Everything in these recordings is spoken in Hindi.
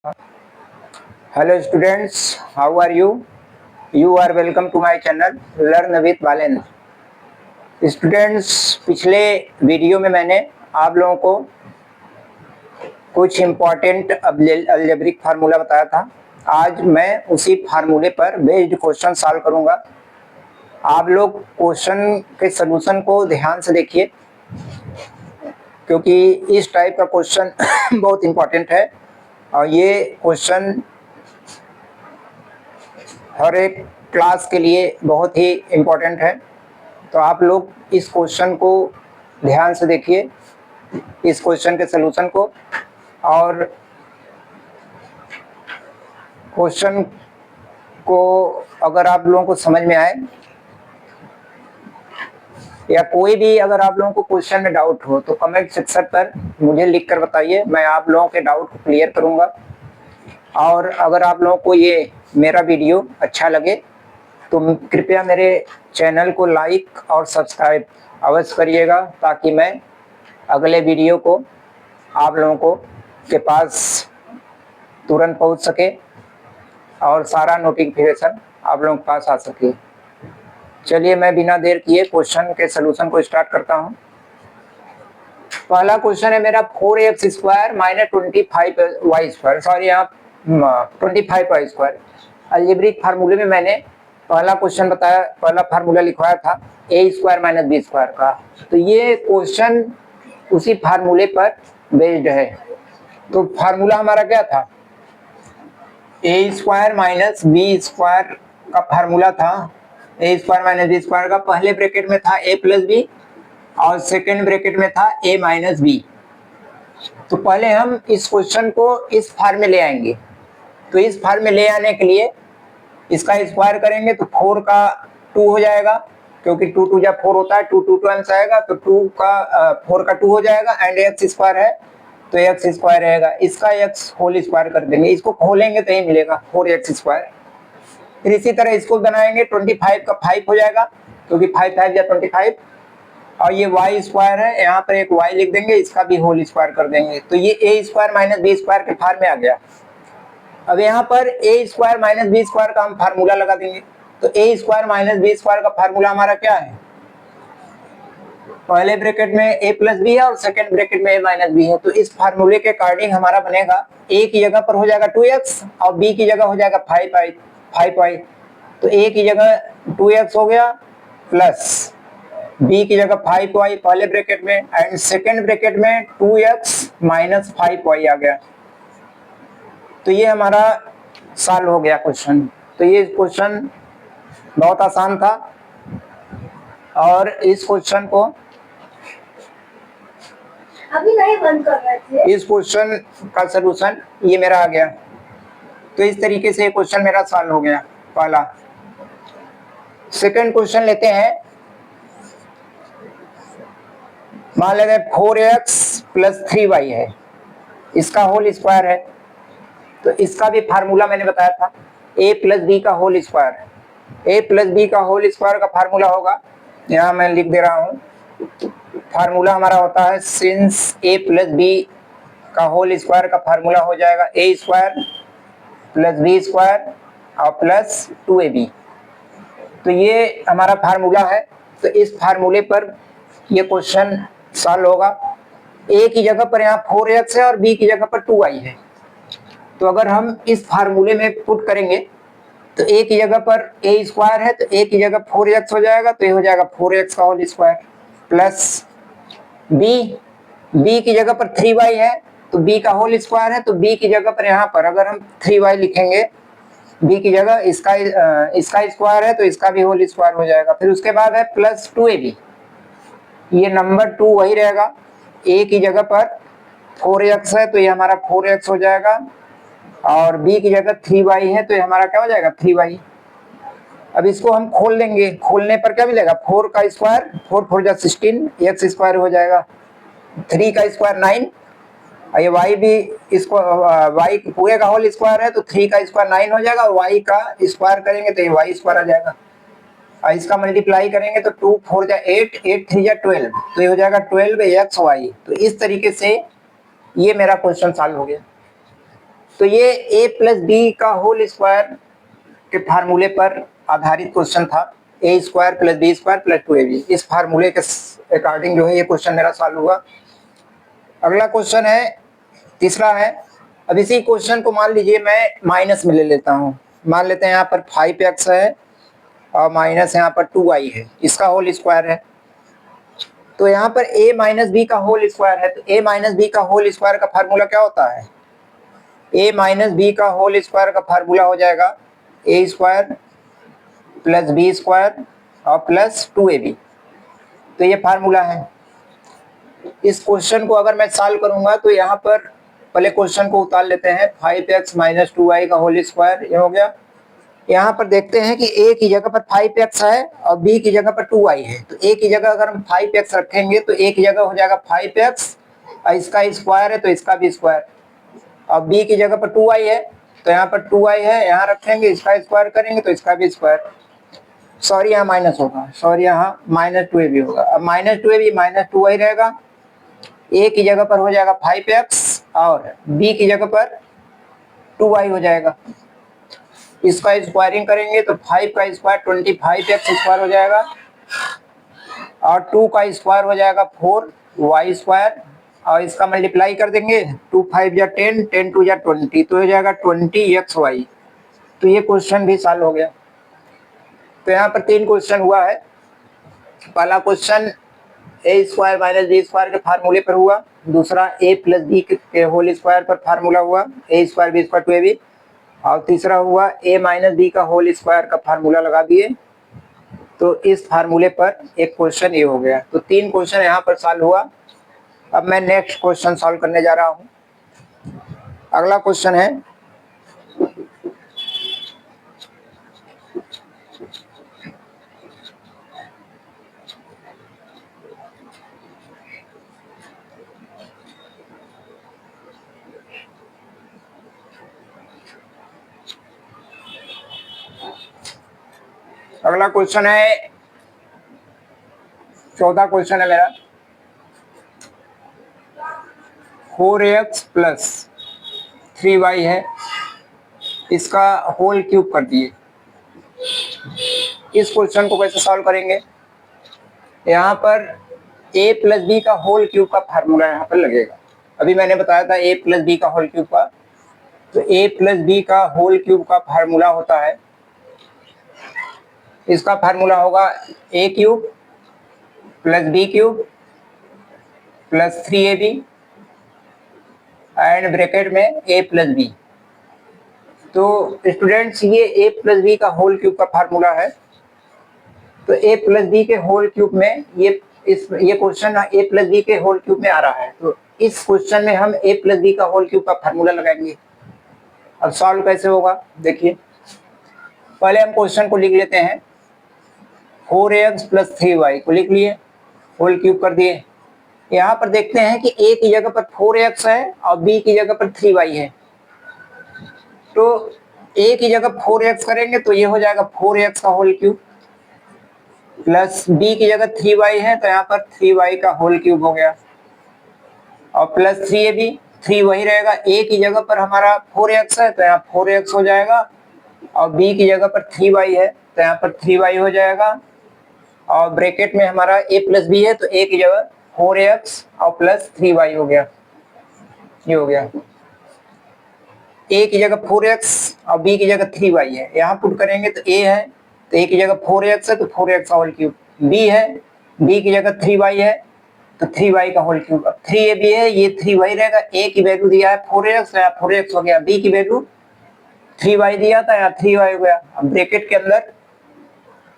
Hello students, how are you? You are welcome to my channel Learn with Balen. Students, पिछले वीडियो में मैंने आप लोगों को कुछ इम्पोर्टेंट अलजेब्रिक फार्मूला बताया था। आज मैं उसी फार्मूले पर बेस्ड क्वेश्चन सॉल्व करूंगा। आप लोग क्वेश्चन के सलूशन को ध्यान से देखिए, क्योंकि इस टाइप का क्वेश्चन बहुत इम्पोर्टेंट है और ये क्वेश्चन हर एक क्लास के लिए बहुत ही इम्पोर्टेंट है। तो आप लोग इस क्वेश्चन को ध्यान से देखिए, इस क्वेश्चन के सलूशन को, और क्वेश्चन को अगर आप लोगों को समझ में आए या कोई भी अगर आप लोगों को क्वेश्चन में डाउट हो तो कमेंट सेक्शन पर मुझे लिख कर बताइए, मैं आप लोगों के डाउट को क्लियर करूंगा। और अगर आप लोगों को ये मेरा वीडियो अच्छा लगे तो कृपया मेरे चैनल को लाइक और सब्सक्राइब अवश्य करिएगा, ताकि मैं अगले वीडियो को आप लोगों को के पास तुरंत पहुंच सके और सारा नोटिफिकेशन आप लोगों के पास आ सके। चलिए मैं बिना देर किए क्वेश्चन के सलूशन को स्टार्ट करता हूं। पहला क्वेश्चन है मेरा 4x square minus 25y square, sorry यहाँ 25y स्क्वायर। अलजेब्रिक फार्मूले में मैंने पहला क्वेश्चन बताया, पहला फार्मूला लिखवाया था a square minus B square का। तो ये क्वेश्चन उसी फार्मूले पर बेस्ड है। तो फार्मूला हमारा क्या था? a square minus B square का फार्मूला था। a square minus B square का पहले ब्रैकेट में था a प्लस बी और सेकेंड ब्रैकेट में था a माइनस बी। तो पहले हम इस क्वेश्चन को इस फॉर्म में ले आएंगे। तो इस फॉर्म में ले आने के लिए इसका स्क्वायर करेंगे तो 4 का 2 हो जाएगा, क्योंकि 2 2 जा 4 होता है, 2 2 टाइम्स आएगा तो 2 का 4 का 2 हो जाएगा। एंड एक्स स्क्वायर है तो एक्स स्क्वायर रहेगा, इसका एक्स होल स्क्वायर कर देंगे, इसको खोलेंगे तो ही मिलेगा 4x स्क्वायर। फिर इसी तरह इसको बनाएंगे 25 का 5 हो जाएगा, क्योंकि 5 5 या 25। और ये y स्क्वायर है, यहाँ पर एक y लिख देंगे, इसका भी होल स्क्वायर कर देंगे। तो ये a square minus B square के फॉर्म में आ गया। अब यहाँ पर a square minus B square का हम फार्मूला लगा देंगे। तो a square minus B square का फार्मूला हमारा क्या है? पहले ब्रैकेट में a प्लस बी है और सेकेंड ब्रैकेट में a माइनस बी है। तो इस फार्मूले के अकॉर्डिंग हमारा बनेगा a की जगह पर हो जाएगा 2x और b की जगह हो जाएगा 5y। तो a की जगह 2x हो गया प्लस b की जगह 5y पहले ब्रैकेट में, एंड सेकेंड ब्रैकेट में 2x माइनस 5y आ गया। तो ये हमारा सॉल्व हो गया क्वेश्चन। तो ये क्वेश्चन बहुत आसान था और इस क्वेश्चन को अभी नहीं बंद कर रहे थे। इस क्वेश्चन का सलूशन ये मेरा आ गया। तो इस तरीके से क्वेश्चन मेरा सॉल्व हो गया पहला। सेकंड क्वेश्चन लेते हैं। मान लेते हैं 4x प्लस 3y है, इसका होल स्क्वायर है। तो इसका भी फार्मूला मैंने बताया था a प्लस बी का whole square. a plus B का होल स्क्वायर का फार्मूला होगा, यहाँ मैं लिख दे रहा हूँ। फार्मूला हमारा होता है सिंस a प्लस बी का होल स्क्वायर का फार्मूला हो जाएगा a square plus B square और प्लस 2ab। तो ये हमारा फार्मूला है। तो इस फार्मूले पर ये क्वेश्चन सॉल्व होगा। a की जगह पर यहाँ 4x है और b की जगह पर 2y है। तो अगर हम इस फार्मूले में पुट करेंगे तो a की जगह पर a स्क्वायर है तो a की जगह 4x हो जाएगा, तो ये हो जाएगा 4x का होल स्क्वायर प्लस b की जगह पर 3y है तो b का होल स्क्वायर है। तो b की जगह पर यहाँ पर अगर हम 3y लिखेंगे b की जगह, इसका स्क्वायर है तो इसका भी होल स्क्वायर हो जाएगा। फिर उसके बाद है प्लस 2ab, ये नंबर 2 वही रहेगा। a की जगह पर 4x है तो ये हमारा 4x हो जाएगा और b की जगह 3y है तो ये हमारा क्या हो जाएगा 3y। अब इसको हम खोल लेंगे, खोलने पर क्या मिलेगा 4 का स्क्वायर, 4 4 जा 16, एक्स स्क्वायर हो जाएगा, 3 का स्क्वायर 9 और ये y भी, इसको y पूरे का होल स्क्वायर है तो 3 का स्क्वायर 9 हो जाएगा और y का स्क्वायर करेंगे तो ये y स्क्वायर आ जाएगा। और इसका मल्टीप्लाई करेंगे तो 2 4 जा 8, 8 3 जा 12, तो ये हो जाएगा 12xy। तो इस तरीके से ये मेरा क्वेश्चन सॉल्व हो गया। तो ये a प्लस बी का होल स्क्वायर के फार्मूले पर आधारित क्वेश्चन था, a square plus B square plus 2ab। इस फार्मूले के अकॉर्डिंग जो है ये क्वेश्चन मेरा सॉल्व हुआ। अगला क्वेश्चन है, तीसरा है। अब इसी क्वेश्चन को मान लीजिए मैं माइनस में ले लेता हूँ। मान लेते हैं यहाँ पर 5x है और माइनस यहाँ पर 2y है, इसका होल स्क्वायर है। तो यहाँ पर a माइनस बी का होल स्क्वायर है, तो a माइनस बी का होल स्क्वायर का फार्मूला क्या होता है? a माइनस बी का होल स्क्वायर का फार्मूला हो जाएगा a square plus B square और प्लस 2ab। तो ये फार्मूला है। इस क्वेश्चन को अगर मैं सॉल्व करूंगा तो यहाँ पर पहले क्वेश्चन को उतार लेते हैं। 5x माइनस 2y का होल स्क्वायर, ये हो गया। यहाँ पर देखते हैं कि a की जगह पर 5x है और b की जगह पर 2y है। तो a की जगह अगर हम 5x रखेंगे तो a की जगह हो जाएगा 5x और इसका स्क्वायर है तो इसका भी स्क्वायर, और b की जगह पर 2y है तो यहाँ पर 2y है, यहाँ रखेंगे, इसका स्क्वायर करेंगे तो इसका भी स्क्वायर। सॉरी यहाँ माइनस होगा, सॉरी यहाँ माइनस 2ab होगा। अब माइनस 2ab माइनस 2y रहेगा। a की जगह पर हो जाएगा 5x और b की जगह पर 2y हो जाएगा। इसका स्क्वायरिंग करेंगे तो 5 का स्क्वायर 25x स्क्वायर हो जाएगा और 2 का स्क्वायर हो जाएगा 4y स्क्वायर, और इसका मल्टीप्लाई कर देंगे, 2 5 या 10, 10 2 या 20, तो हो जाएगा 20xy। तो ये क्वेश्चन भी सॉल्व हो गया। तो यहाँ पर 3 क्वेश्चन हुआ है। पहला question a square minus B square के फार्मूले पर हुआ, दूसरा a प्लस बी के होल स्क्वायर पर फार्मूला हुआ, a square B square 2ab, और तीसरा हुआ a माइनस बी का होल स्क्वायर का फार्मूला लगा दिए। तो इस फार्मूले पर एक क्वेश्चन ये हो गया। तो 3 क्वेश्चन यहाँ पर सॉल्व हुआ। अब मैं नेक्स्ट क्वेश्चन सॉल्व करने जा रहा हूँ। अगला क्वेश्चन है, अगला क्वेश्चन है 14 क्वेश्चन है मेरा। 4x प्लस 3y है, इसका होल क्यूब कर दिए। इस क्वेश्चन को कैसे सॉल्व करेंगे? यहाँ पर a प्लस बी का होल क्यूब का फार्मूला यहाँ पर लगेगा। अभी मैंने बताया था a प्लस बी का होल क्यूब का। तो a प्लस बी का होल क्यूब का फार्मूला होता है, इसका फार्मूला होगा a cube plus B cube plus 3ab and bracket में a प्लस बी। तो स्टूडेंट्स ये a प्लस बी का होल क्यूब का फार्मूला है। तो a प्लस बी के होल क्यूब में ये क्वेश्चन a प्लस बी के होल क्यूब में आ रहा है। तो इस क्वेश्चन में हम a प्लस बी का होल क्यूब का फार्मूला लगाएंगे। अब सॉल्व कैसे होगा देखिए। पहले हम क्वेश्चन को लिख लेते हैं। 4x प्लस 3y को लिख लिए, होल क्यूब कर दिए। यहाँ पर देखते हैं कि a की जगह पर 4x है और b की जगह पर 3y है। तो a की जगह 4x करेंगे तो ये हो जाएगा 4x का होल क्यूब, प्लस b की जगह 3y है तो यहाँ पर 3y का होल क्यूब हो गया, और प्लस 3ab, 3 वही रहेगा। a की जगह पर हमारा 4x है तो यहाँ 4x हो जाएगा, और b की जगह पर 3y है तो यहाँ पर 3y हो जाएगा, और ब्रैकेट में हमारा a प्लस बी है तो a की जगह 4x और प्लस 3y हो गया। ये हो गया, a की जगह 4x और b की जगह 3y है। यहाँ पुट करेंगे तो a है तो a की जगह 4x है तो 4x का होल क्यूब, b है, b की जगह 3y है तो 3y का होल क्यूब। अब 3ab है, ये 3 वही रहेगा। a की वैल्यू दिया है 4x, यहाँ 4x हो गया। b की वैल्यू 3y दिया था, यहाँ 3y हो गया। अब ब्रैकेट के अंदर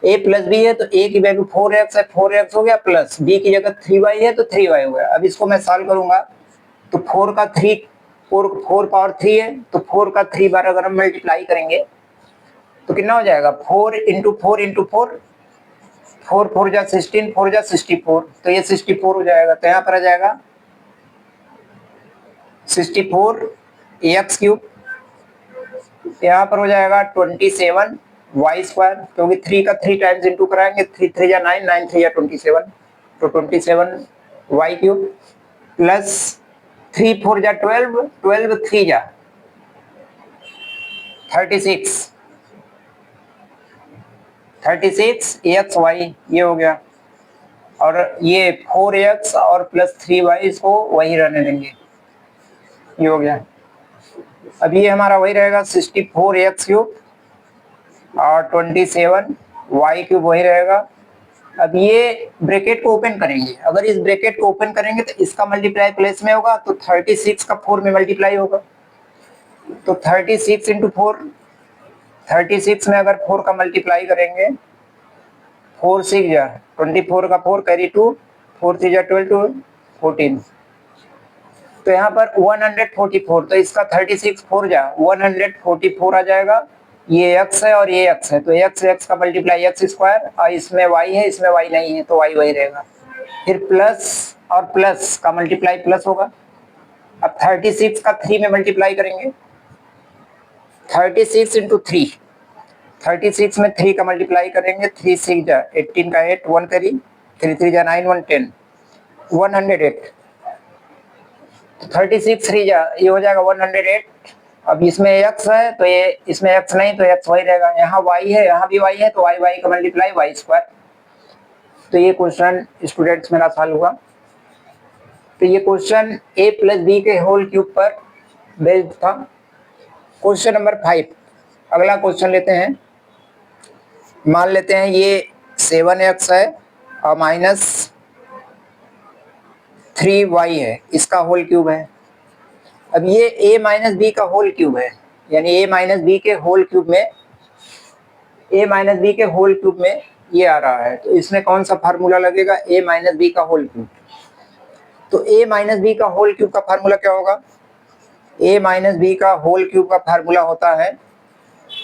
a प्लस बी है तो a की वैल्यू 4x है, 4x हो गया, प्लस b की जगह 3y है तो 3y हो गया। अब इसको मैं सॉल्व करूंगा तो 4 पावर 3 है तो 4 का 3 बार अगर हम मल्टीप्लाई करेंगे तो कितना हो जाएगा? 4 इंटू 4 इंटू 4, 4 4 जा 16, 4 जा 64, तो ये 64 हो जाएगा। तो यहाँ पर आ जाएगा 64 एक्स क्यूब, यहाँ पर हो जाएगा 27 वाई स्क्वायर, क्योंकि 3 का 3 टाइम्स इंटू कराएंगे, 3 3 जा 9, 9 3 जा 27, तो 27 वाई क्यूब, प्लस 3 4 जा 12, 12 3 जा 36 एक्स वाई ये हो गया, और ये 4x और प्लस 3y इसको वही रहने देंगे, ये हो गया। अब ये हमारा वही रहेगा 64x क्यूब और 27y क्यूब वही रहेगा। अब ये ब्रैकेट को ओपन करेंगे, अगर इस ब्रैकेट को ओपन करेंगे तो इसका मल्टीप्लाई प्लेस में होगा, तो 36 का 4 में मल्टीप्लाई होगा, तो 36 इंटू 4, 36 में अगर 4 का मल्टीप्लाई करेंगे, 4 6 जा 24 का 4 कैरी 2, 4 3 जा 12 14, तो यहाँ पर 144, तो इसका 36 4 जा 144 आ जाएगा। ये x है और ये x है, तो x का मल्टीप्लाई x स्क्वायर, और इसमें y है, इसमें y नहीं है, तो y वही रहेगा। फिर प्लस और प्लस का मल्टीप्लाई प्लस होगा। अब 36 का 3 में मल्टीप्लाई करेंगे, 36 इंटू 3, 36 में 3 का मल्टीप्लाई करेंगे, 3 6 जा 18 का 8, 1 करी, 3 3 जा 9 1 10, 108, 36 3 जा ये हो जाएगा 108। अब इसमें x है तो ये, इसमें x नहीं तो x वही रहेगा, यहाँ y है, यहाँ भी y है, तो y का मल्टीप्लाई y स्क्वायर। तो ये क्वेश्चन स्टूडेंट्स मेरा सॉल्व हुआ। तो ये क्वेश्चन a प्लस बी के होल क्यूब पर बेस्ड था। क्वेश्चन नंबर 5, अगला क्वेश्चन लेते हैं। मान लेते हैं ये 7x है और माइनस 3y है, इसका होल क्यूब है। अब ये a माइनस बी का होल क्यूब है, यानी a माइनस बी के होल क्यूब में, a माइनस बी के होल क्यूब में ये आ रहा है, तो इसमें कौन सा फार्मूला लगेगा, a माइनस बी का होल क्यूब। तो a माइनस बी का होल क्यूब का फार्मूला क्या होगा, a माइनस बी का होल क्यूब का फार्मूला होता है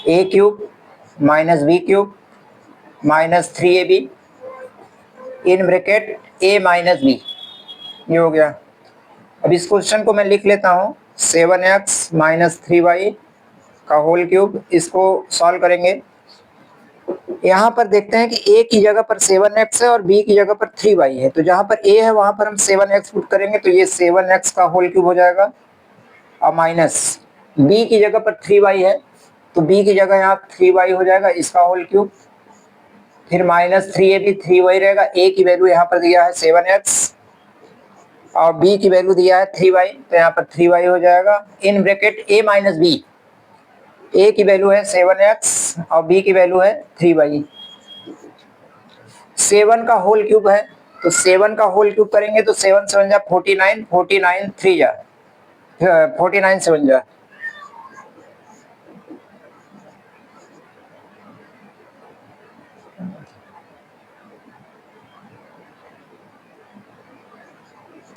a cube minus B cube minus 3ab in bracket a minus B, ये हो गया। अब इस क्वेश्चन को मैं लिख लेता हूँ, 7x माइनस 3y का होल क्यूब, इसको सॉल्व करेंगे। यहाँ पर देखते हैं कि a की जगह पर 7x है और b की जगह पर 3y है, तो जहाँ पर a है वहां पर हम 7x पुट करेंगे, तो ये 7x का होल क्यूब हो जाएगा, और माइनस b की जगह पर 3y है, तो b की जगह यहाँ 3y हो जाएगा, इसका होल क्यूब। फिर माइनस 3ab, 3 वही रहेगा, a की वैल्यू यहाँ पर दिया है 7x और b की वैल्यू दिया है 3y, तो यहाँ पर 3y हो जाएगा in bracket a minus B. a की वैल्यू है 7x और b की वैल्यू है 3y। 7 का होल क्यूब है, तो 7 का होल क्यूब करेंगे तो 7 7 जा 49, 49 3 जा 49 7 जा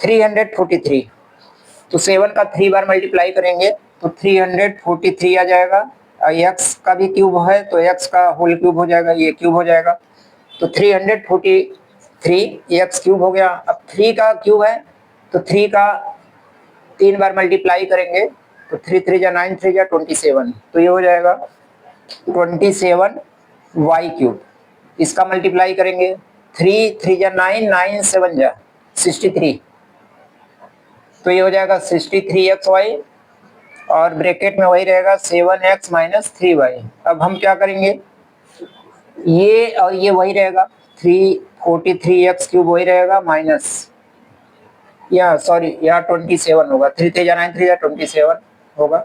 343, तो 7 का 3 बार मल्टीप्लाई करेंगे तो 343 आ जाएगा। x का भी क्यूब है तो x का होल क्यूब हो जाएगा, ये क्यूब हो जाएगा, तो 343 x क्यूब हो गया। अब 3 का क्यूब है तो 3 का 3 बार मल्टीप्लाई करेंगे तो 3 3 जा 9 3 जा 27, तो ये हो जाएगा 27y क्यूब। इसका मल्टीप्लाई करेंगे, 3 3 जा 9, 9 7 जा 63, तो ये हो जाएगा 63xy और ब्रैकेट में वही रहेगा 7x माइनस 3y। अब हम क्या करेंगे, ये और ये वही रहेगा, 343x क्यूब वही रहेगा, माइनस या सॉरी यहाँ 27 होगा, 3 3 जा 9 3 जा 27 होगा,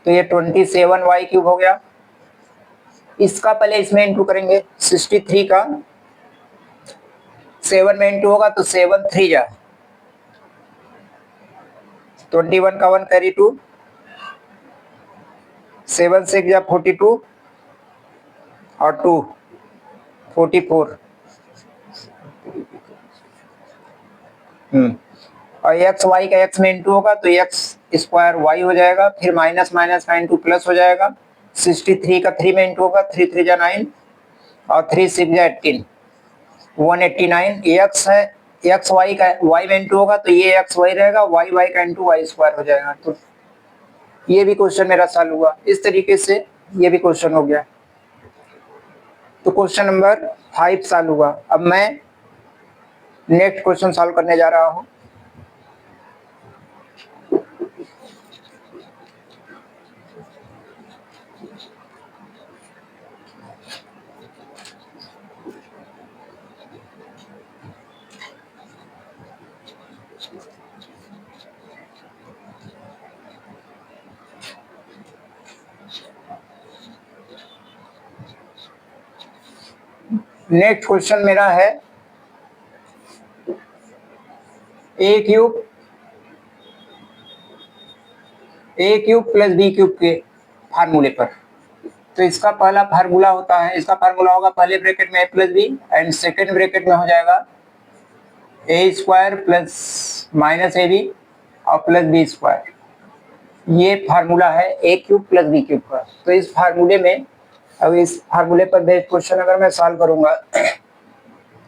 तो ये 27y क्यूब हो गया। इसका पहले इसमें इंटू करेंगे, 63 का 7 में इंटू होगा तो 7 3 जा 21 का 1 कैरी 2, 7 6 जा 42 और 2 44, और एक्स वाई का एक्स में इंटू होगा तो एक्स स्क्वायर वाई हो जाएगा, फिर माइनस माइनस का इंटू प्लस हो जाएगा, 63 का 3 में इंटू होगा, 3 3 जा 9 और 3 6 जा 18, 189 एक्स है, एक्स वाई का वाई में इंटू होगा तो ये एक्स वाई रहेगा, वाई वाई का इंटू वाई स्क्वायर हो जाएगा। तो ये भी क्वेश्चन मेरा सॉल्व हुआ। इस तरीके से ये भी क्वेश्चन हो गया। तो क्वेश्चन नंबर 5 सॉल्व हुआ। अब मैं नेक्स्ट क्वेश्चन सॉल्व करने जा रहा हूं। नेक्स्ट क्वेश्चन मेरा है A cube plus B cube के फार्मूले पर। तो इसका पहला फार्मूला होता है, इसका फार्मूला होगा पहले ब्रैकेट में A plus B and second bracket में हो जाएगा A square plus minus A B और प्लस बी स्क्वायर। ये फार्मूला है A cube plus B cube का। तो इस फार्मूले में, अब इस फार्मूले पर बेस्ड क्वेश्चन अगर मैं सॉल्व करूंगा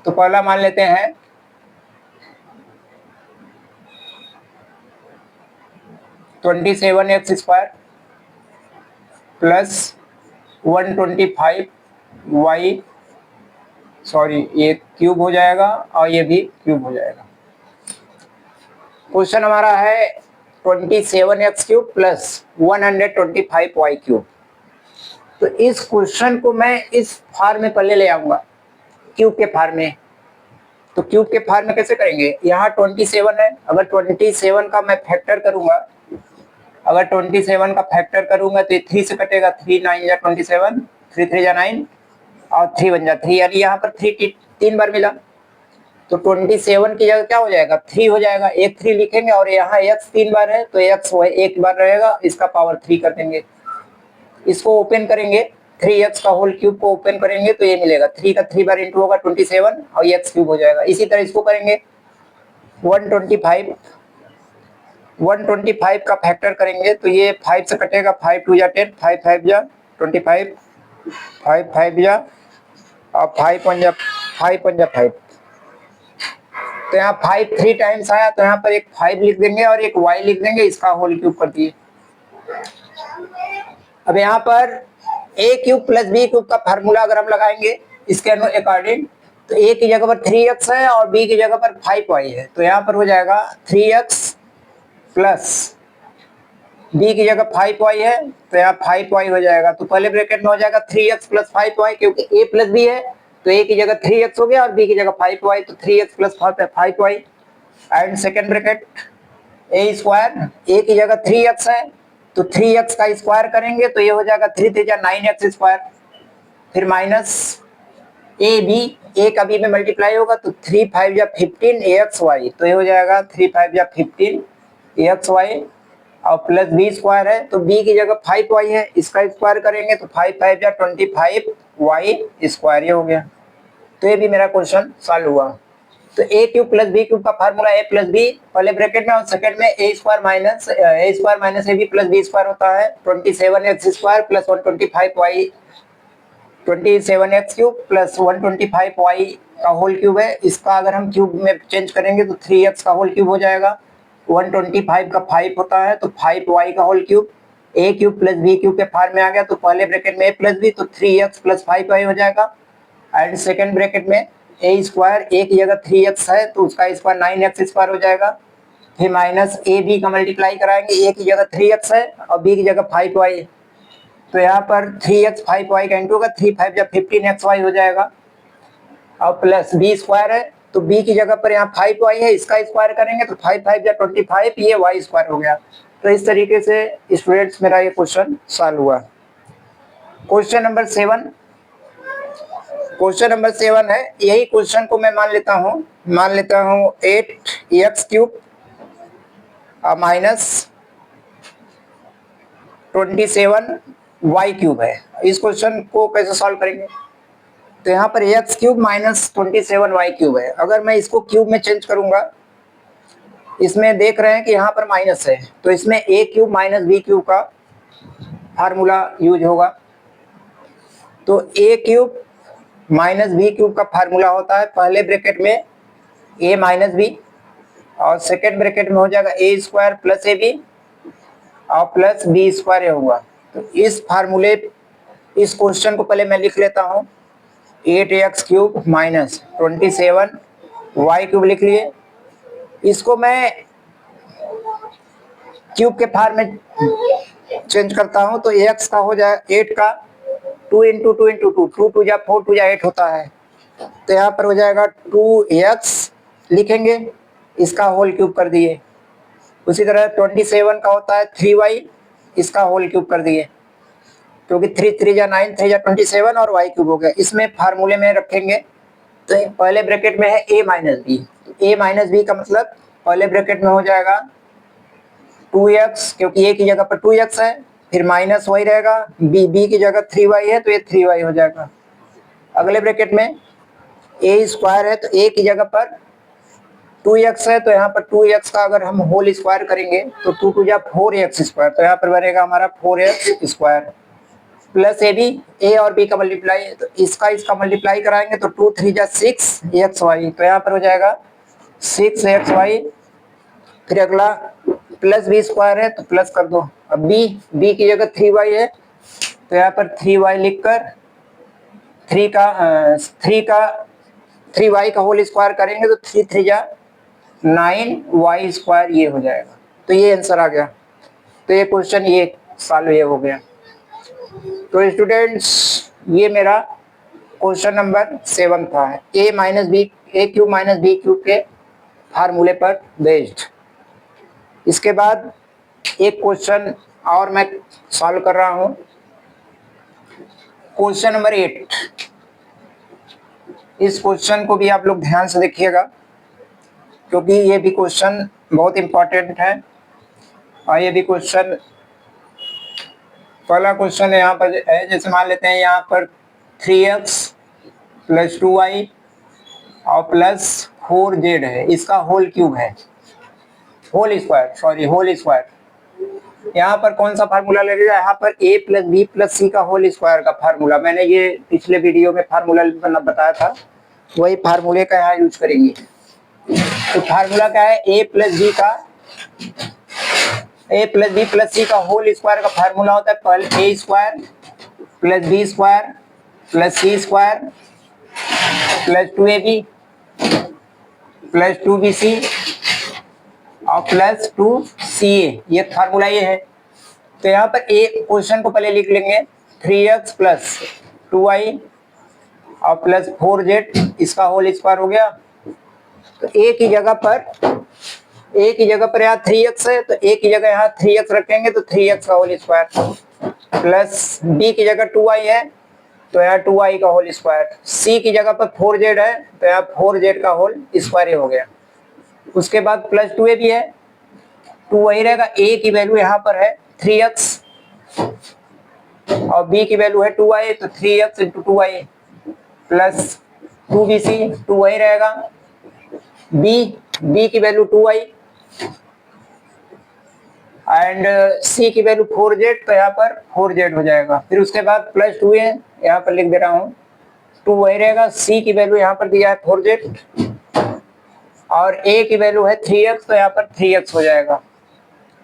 तो पहला मान लेते हैं 27x square plus 125y, sorry ये क्यूब हो जाएगा और ये भी क्यूब हो जाएगा। क्वेश्चन हमारा है 27x cube plus 125y cube. तो इस क्वेश्चन को मैं इस फार्म में पहले ले आऊंगा, क्यूब के फार्म में। तो क्यूब के फार्म में कैसे करेंगे, यहाँ 27 है, अगर 27 का मैं फैक्टर करूंगा, अगर 27 का फैक्टर करूंगा तो ये 3 से कटेगा, 3 9 जा 27, 3 3 जा 9 और 3 1 जा 3, यानी यहाँ पर 3 3 बार मिला। तो 27 की जगह क्या हो जाएगा, 3 हो जाएगा, एक 3 लिखेंगे और यहाँ x 3 बार है तो x एक बार रहेगा, इसका पावर 3 कर देंगे। इसको ओपन करेंगे, 3x का होल क्यूब को ओपन करेंगे तो ये मिलेगा, 3 का 3 बार इंटू होगा 27 और ये x क्यूब हो जाएगा। इसी तरह इसको करेंगे 125 का फैक्टर करेंगे तो ये 5 से कटेगा, 5 2 जा 10, 5 5 जा 25, 5 5 जा और 5 1 जा 5। तो यहाँ 5 3 टाइम्स आया तो यहाँ पर एक 5 लिख देंगे और एक y लिख देंगे, इसका होल क्यूब कर दिए। अब यहाँ पर a cube plus B cube का फार्मूला अगर हम लगाएंगे इसके अकॉर्डिंग, तो a की जगह पर 3x है और b की जगह पर 5y है, तो यहाँ पर हो जाएगा 3x प्लस b की जगह 5y है तो यहाँ 5y हो जाएगा। तो पहले ब्रैकेट में हो जाएगा 3x प्लस 5y, क्योंकि a प्लस b है तो a की जगह 3x हो गया और b की जगह 5y, तो 3x plus 5y and second bracket a square, a की जगह 3x है तो 3x का स्क्वायर करेंगे तो ये हो जाएगा 3 3 जा 9x स्क्वायर, फिर माइनस ए बी, ए का बी में मल्टीप्लाई होगा तो 3 5 जा 15 axy, तो ये हो जाएगा 3 5 जा 15 axy और प्लस बी स्क्वायर है तो b की जगह 5y है, इसका स्क्वायर करेंगे तो 5 5 जा 25y स्क्वायर, ये हो गया। तो ये भी मेरा क्वेश्चन सॉल्व हुआ। तो a cube plus B cube का फार्मूला a प्लस बी पहले ब्रैकेट में और सेकंड में a square minus A B plus B square होता है 27x square plus 125y, 27x cube plus 125y का होल क्यूब है। इसका अगर हम क्यूब में चेंज करेंगे तो 3x का होल क्यूब हो जाएगा, 125 का 5 होता है तो 5y का whole cube, a cube plus B cube के फार्म में आ गया तो पहले ब्रैकेट में a प्लस बी तो 3x प्लस 5y हो जाएगा एंड सेकेंड ब्रैकेट में a स्क्वायर, a की जगह 3x है तो उसका स्क्वायर 9x स्क्वायर हो जाएगा, फिर माइनस ए बी का मल्टीप्लाई कराएंगे, a की जगह 3x है और b की जगह 5y, तो यहाँ पर 3x 5y का इंटू होगा, 3 5 जा 15xy हो जाएगा और प्लस b स्क्वायर है तो b की जगह पर यहाँ 5y है, इसका स्क्वायर करेंगे तो 5 5 जा 25, ये y स्क्वायर हो गया। तो इस तरीके से स्टूडेंट्स मेरा ये क्वेश्चन सॉल्व हुआ। क्वेश्चन नंबर 7 है, यही क्वेश्चन को मैं मान लेता हूँ 8x cube minus 27y cube है। इस क्वेश्चन को कैसे सॉल्व करेंगे, तो यहाँ पर x cube minus 27y cube है। अगर मैं इसको क्यूब में चेंज करूंगा, इसमें देख रहे हैं कि यहाँ पर माइनस है तो इसमें a cube minus b cube का फार्मूला यूज होगा। तो a cube minus B cube का फार्मूला होता है पहले ब्रैकेट में a माइनस बी और सेकेंड ब्रैकेट में हो जाएगा a square plus A B और प्लस बी स्क्वायर होगा। तो इस फार्मूले, इस क्वेश्चन को पहले मैं लिख लेता हूँ, 8x cube minus 27y cube लिख लिए। इसको मैं क्यूब के फार्म में चेंज करता हूँ तो x का हो जाए 8 का 2 इंटू 2 इंटू 2, 2 2 जा 4 2 जा 8 होता है। तो यहाँ पर हो जाएगा 2x लिखेंगे, इसका होल क्यूब कर दिए। उसी तरह 27 का होता है 3y, इसका होल क्यूब कर दिए, क्योंकि 3 3 जा 9, 3 जा 27 और y क्यूब हो गया। इसमें फार्मूले में रखेंगे तो पहले ब्रैकेट में है a minus B, a minus B का मतलब पहले ब्रैकेट में हो जाएगा 2x, क्योंकि a की जगह पर 2x है, फिर माइनस y रहेगा, b की जगह 3y है तो ये 3y हो जाएगा। अगले ब्रैकेट में a स्क्वायर है तो a की जगह पर 2x है, तो यहाँ पर 2x का अगर हम होल स्क्वायर करेंगे तो 2 2 जा 4x स्क्वायर, तो यहाँ पर बनेगा हमारा 4x स्क्वायर प्लस ए और बी का मल्टीप्लाई है तो इसका मल्टीप्लाई कराएंगे तो 2 3 जा 6xy, तो यहाँ पर हो जाएगा 6xy। फिर अगला प्लस बी स्क्वायर है तो प्लस कर दो। अब बी की जगह 3y है तो यहाँ पर 3y लिखकर 3y का होल स्क्वायर करेंगे तो 3 3 जा 9y स्क्वायर, ये हो जाएगा। तो ये आंसर आ गया। तो ये क्वेश्चन ये सॉल्व ये हो गया। तो स्टूडेंट्स ये मेरा क्वेश्चन नंबर 7 था, a cube minus B cube के फार्मूले पर बेस्ड। इसके बाद एक क्वेश्चन और मैं सॉल्व कर रहा हूं, क्वेश्चन नंबर 8। इस क्वेश्चन को भी आप लोग ध्यान से देखिएगा, क्योंकि ये भी क्वेश्चन बहुत इंपॉर्टेंट है। और ये भी क्वेश्चन, पहला क्वेश्चन यहाँ पर है, जैसे मान लेते हैं यहाँ पर 3x प्लस 2y और प्लस 4z है, इसका होल क्यूब है, होल स्क्वायर। यहाँ पर कौन सा फार्मूला लगेगा? यहाँ पर a plus B plus C का होल स्क्वायर का फार्मूला, मैंने ये पिछले वीडियो में फार्मूला बताया था, वही फार्मूले का यहाँ यूज करेंगे। तो फार्मूला क्या है? a plus B plus C का होल स्क्वायर का फार्मूला होता है पहले a square plus B square plus C square plus 2ab plus 2bc और प्लस 2ca, ये फार्मूला ये है। तो यहाँ पर a क्वेश्चन को पहले लिख लेंगे 3x प्लस 2y और प्लस 4z, इसका होल स्क्वायर हो गया। तो a की जगह पर यहाँ 3x है तो a की जगह यहाँ 3x रखेंगे तो 3x का होल स्क्वायर, प्लस b की जगह 2y है तो यहाँ 2y का होल स्क्वायर, c की जगह पर 4z है तो यहाँ 4z का होल स्क्वायर हो गया। उसके बाद प्लस 2ab है, 2 वही रहेगा, a की वैल्यू यहाँ पर है 3x और b की वैल्यू है 2y, तो 3x into 2y plus 2bc, 2 वही रहेगा, b की वैल्यू 2y एंड c की वैल्यू 4z, तो यहाँ पर 4z हो जाएगा। फिर उसके बाद प्लस 2a यहाँ पर लिख दे रहा हूँ, 2 वही रहेगा, c की वैल्यू यहाँ पर दिया है 4z और a की वैल्यू है 3x, तो यहाँ पर 3x हो जाएगा।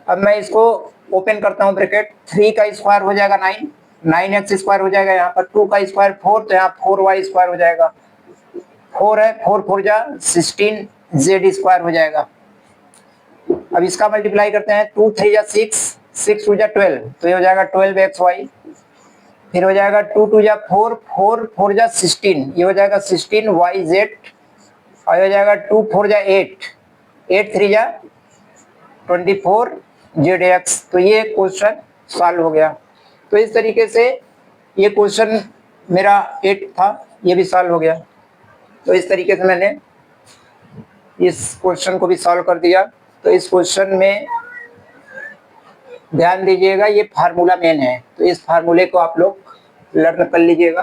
अब मैं इसको ओपन करता हूँ ब्रैकेट, 3 का स्क्वायर हो जाएगा 9x स्क्वायर हो जाएगा, यहाँ पर 2 का स्क्वायर 4, तो यहाँ 4y स्क्वायर हो जाएगा, 4 है, 4 4 जा 16z स्क्वायर हो जाएगा। अब इसका मल्टीप्लाई करते हैं, 2 3 जा 6, 6 2 जा 12, तो ये हो जाएगा 12xy। फिर हो जाएगा 2 2 जा 4, 4 4 जा 16, ये हो जाएगा 16yz और हो जाएगा 2 4 जा 8, 8 3 जा 24zx। तो ये क्वेश्चन सॉल्व हो गया। तो इस तरीके से ये क्वेश्चन मेरा 8 था, ये भी सॉल्व हो गया। तो इस तरीके से मैंने इस क्वेश्चन को भी सॉल्व कर दिया। तो इस क्वेश्चन में ध्यान दीजिएगा, ये फार्मूला मेन है, तो इस फार्मूले को आप लोग लर्न कर लीजिएगा।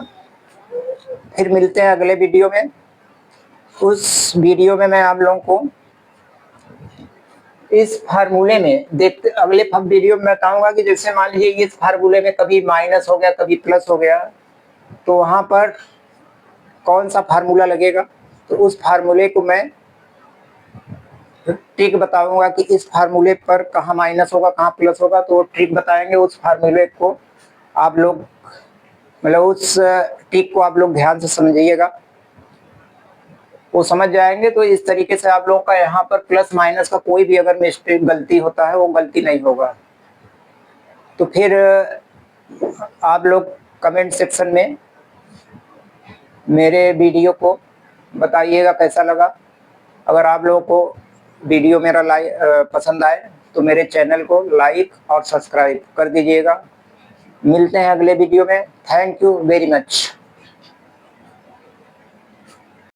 फिर मिलते हैं अगले वीडियो में। उस वीडियो में मैं आप लोगों को इस फार्मूले में देखते, अगले वीडियो में बताऊंगा कि जैसे मान लीजिए इस फार्मूले में कभी माइनस हो गया कभी प्लस हो गया, तो वहां पर कौन सा फार्मूला लगेगा। तो उस फार्मूले को मैं ट्रिक बताऊंगा कि इस फार्मूले पर कहाँ माइनस होगा कहाँ प्लस होगा, तो वो ट्रिक बताएंगे। उस फार्मूले को आप लोग, मतलब उस ट्रिक को आप लोग ध्यान से समझिएगा, वो समझ जाएंगे। तो इस तरीके से आप लोगों का यहाँ पर प्लस माइनस का कोई भी अगर मिस्टेक गलती होता है वो गलती नहीं होगा। तो फिर आप लोग कमेंट सेक्शन में मेरे वीडियो को बताइएगा कैसा लगा। अगर आप लोगों को वीडियो मेरा पसंद आए तो मेरे चैनल को लाइक और सब्सक्राइब कर दीजिएगा। मिलते हैं अगले वीडियो में। Thank you very much.